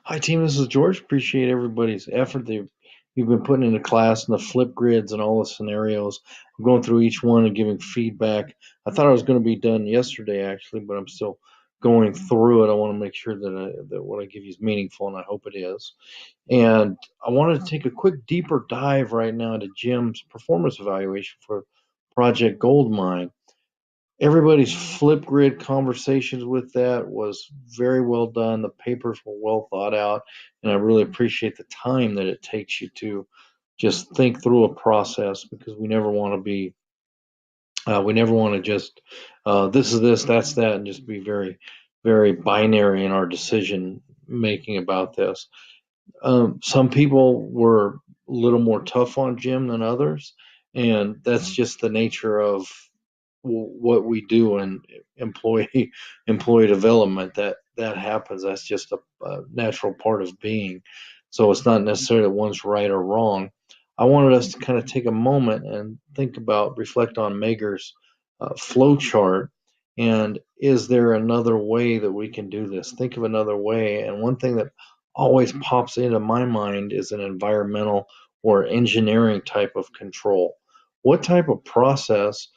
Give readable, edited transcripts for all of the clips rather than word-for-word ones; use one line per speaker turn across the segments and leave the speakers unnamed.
Hi, team. This is George. Appreciate everybody's effort that you've been putting into class and the flip grids and all the scenarios. I'm going through each one and giving feedback. I thought I was going to be done yesterday, actually, but I'm still going through it. I want to make sure that what I give you is meaningful, and I hope it is. And I wanted to take a quick deeper dive right now into Jim's performance evaluation for Project Goldmine. Everybody's flip grid conversations with that was very well done. The papers were well thought out, and I really appreciate the time that it takes you to just think through a process, because we never want to just this is this, that's that, and just be very, very binary in our decision making about this. Some people were a little more tough on Jim than others, and that's just the nature of what we do in employee employee development. That happens. That's just a natural part of being. So it's not necessarily that one's right or wrong. I wanted us to kind of take a moment and think about, reflect on Mager's flow chart, and is there another way that we can do this? Think of another way. And one thing that always pops into my mind is an environmental or engineering type of control. What type of process,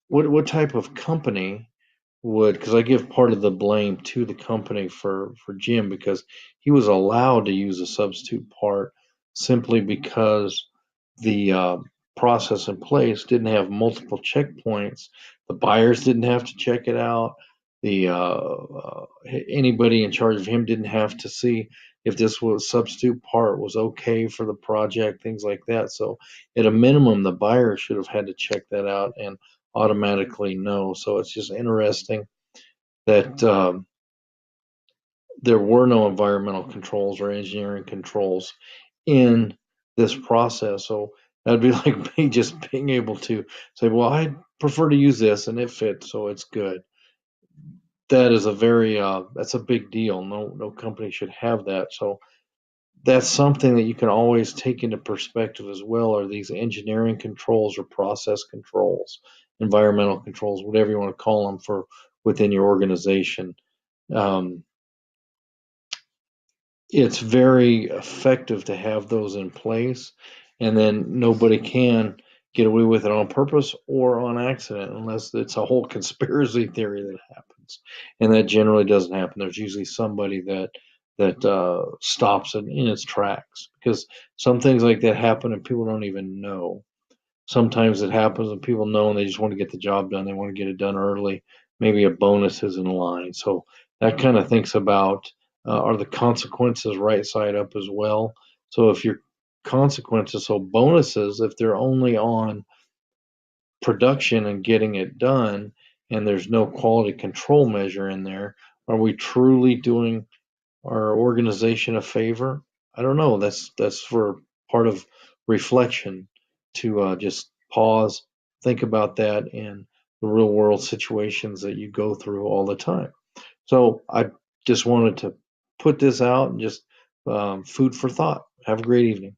what type of company would, because I give part of the blame to the company for Jim, because he was allowed to use a substitute part simply because the process in place didn't have multiple checkpoints. The buyers didn't have to check it out. The anybody in charge of him didn't have to see if this was substitute part was okay for the project, things like that. So at a minimum, the buyer should have had to check that out and automatically know. So it's just interesting that there were no environmental controls or engineering controls in this process. So that'd be like me just being able to say, well, I prefer to use this and it fits, so it's good. That is a very that's a big deal. No company should have that. So that's something that you can always take into perspective as well. Are these engineering controls or process controls, environmental controls, whatever you want to call them, for within your organization? Um, it's very effective to have those in place, and then nobody can get away with it on purpose or on accident, unless it's a whole conspiracy theory that happens, and that generally doesn't happen. There's usually somebody that stops it in its tracks, because some things like that happen and people don't even know. Sometimes it happens and people know, and they just want to get the job done. They want to get it done early. Maybe a bonus is in line. So that kind of thinks about, are the consequences right side up as well? So if your consequences, so bonuses, if they're only on production and getting it done, and there's no quality control measure in there, are we truly doing our organization a favor? I don't know. That's for part of reflection, to just pause, think about that in the real world situations that you go through all the time. So I just wanted to put this out and just food for thought. Have a great evening.